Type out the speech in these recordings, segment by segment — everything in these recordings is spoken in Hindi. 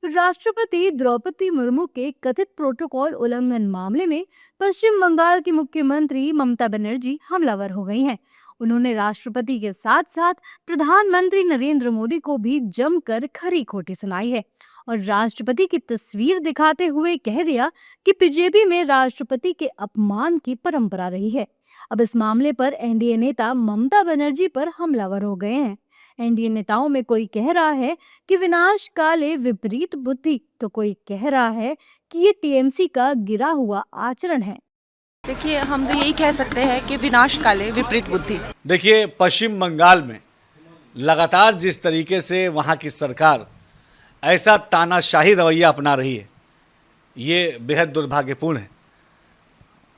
राष्ट्रपति द्रौपदी मुर्मू के कथित प्रोटोकॉल उल्लंघन मामले में पश्चिम बंगाल की मुख्यमंत्री ममता बनर्जी हमलावर हो गई हैं। उन्होंने राष्ट्रपति के साथ साथ प्रधानमंत्री नरेंद्र मोदी को भी जमकर खरी खोटी सुनाई है और राष्ट्रपति की तस्वीर दिखाते हुए कह दिया कि बीजेपी में राष्ट्रपति के अपमान की परंपरा रही है। अब इस मामले पर एनडीए नेता ममता बनर्जी पर हमलावर हो गए हैं। एनडीए नेताओं में कोई कह रहा है कि विनाश काले विपरीत बुद्धि, तो कोई कह रहा है कि ये टीएमसी का गिरा हुआ आचरण है। देखिए, हम तो यही कह सकते हैं कि विनाश काले विपरीत बुद्धि। देखिए, पश्चिम बंगाल में लगातार जिस तरीके से वहाँ की सरकार ऐसा तानाशाही रवैया अपना रही है, ये बेहद दुर्भाग्यपूर्ण है।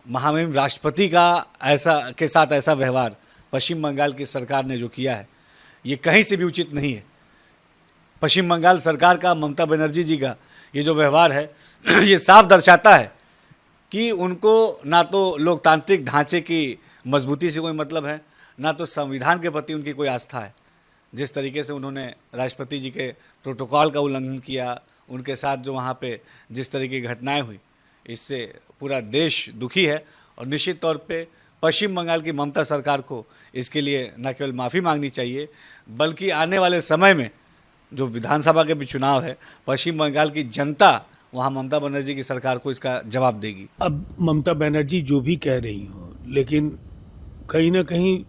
महामहिम राष्ट्रपति का के साथ ऐसा व्यवहार पश्चिम बंगाल की सरकार ने जो किया है, ये कहीं से भी उचित नहीं है। पश्चिम बंगाल सरकार का, ममता बनर्जी जी का ये जो व्यवहार है ये साफ दर्शाता है कि उनको ना तो लोकतांत्रिक ढांचे की मजबूती से कोई मतलब है, ना तो संविधान के प्रति उनकी कोई आस्था है। जिस तरीके से उन्होंने राष्ट्रपति जी के प्रोटोकॉल का उल्लंघन किया, उनके साथ जो वहाँ पे जिस तरीके की घटनाएं हुई, इससे पूरा देश दुखी है और निश्चित तौर पे पश्चिम बंगाल की ममता सरकार को इसके लिए न केवल माफ़ी मांगनी चाहिए, बल्कि आने वाले समय में जो विधानसभा के भी चुनाव है, पश्चिम बंगाल की जनता वहाँ ममता बनर्जी की सरकार को इसका जवाब देगी। अब ममता बनर्जी जो भी कह रही हो, लेकिन कहीं ना कहीं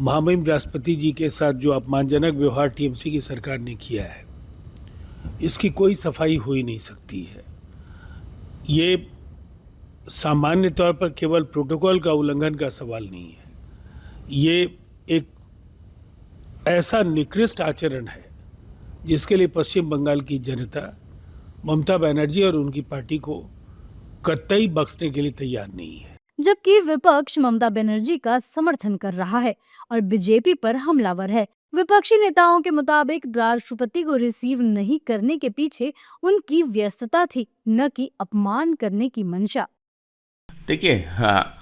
महामहिम राष्ट्रपति जी के साथ जो अपमानजनक व्यवहार टीएमसी की सरकार ने किया है, इसकी कोई सफाई हो ही नहीं सकती है। ये सामान्य तौर पर केवल प्रोटोकॉल का उल्लंघन का सवाल नहीं है, ये एक ऐसा निकृष्ट आचरण है जिसके लिए पश्चिम बंगाल की जनता ममता बनर्जी और उनकी पार्टी को कतई बख्शने के लिए तैयार नहीं है। जबकि विपक्ष ममता बनर्जी का समर्थन कर रहा है और बीजेपी पर हमलावर है। विपक्षी नेताओं के मुताबिक राष्ट्रपति को रिसीव नहीं करने के पीछे उनकी व्यस्तता थी, न कि अपमान करने की मंशा। देखिए,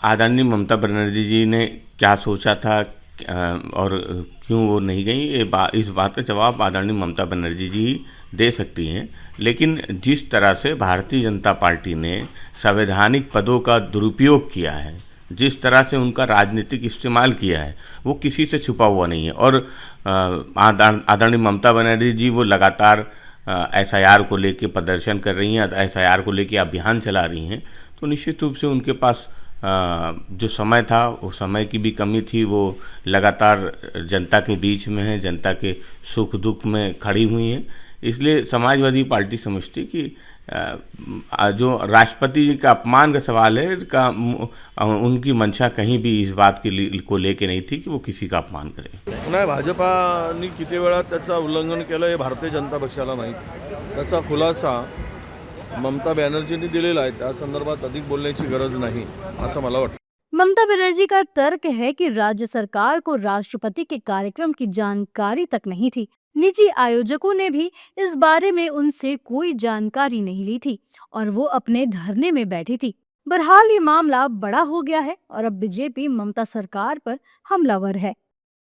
आदरणीय ममता बनर्जी जी ने क्या सोचा था और क्यों वो नहीं गई, इस बात का जवाब आदरणीय ममता बनर्जी जी दे सकती हैं। लेकिन जिस तरह से भारतीय जनता पार्टी ने संवैधानिक पदों का दुरुपयोग किया है, जिस तरह से उनका राजनीतिक इस्तेमाल किया है, वो किसी से छुपा हुआ नहीं है। और आदरणीय ममता बनर्जी जी वो लगातार एसआईआर को लेके प्रदर्शन कर रही हैं, एसआईआर को लेके अभियान चला रही हैं, तो निश्चित रूप से उनके पास जो समय था, वो समय की भी कमी थी। वो लगातार जनता के बीच में है, जनता के सुख दुख में खड़ी हुई हैं। इसलिए समाजवादी पार्टी समझती कि जो राष्ट्रपति जी का अपमान का सवाल है, उनकी मंशा कहीं भी इस बात को लेके नहीं थी कि वो किसी का अपमान करें। नाही, भाजपाने किती वेळा त्याचं उल्लंघन केलं हे भारतीय जनता पक्षाला माहीत। त्याचा खुलासा ममता बॅनर्जींनी दिलेला आहे, त्या संदर्भात अधिक बोलण्याची गरज नाही असं मला वाटतं। ममता बनर्जी का तर्क है कि राज्य सरकार को राष्ट्रपति के कार्यक्रम की जानकारी तक नहीं थी। निजी आयोजकों ने भी इस बारे में उनसे कोई जानकारी नहीं ली थी और वो अपने धरने में बैठी थी। बहरहाल ये मामला बड़ा हो गया है और अब बीजेपी ममता सरकार पर हमलावर है।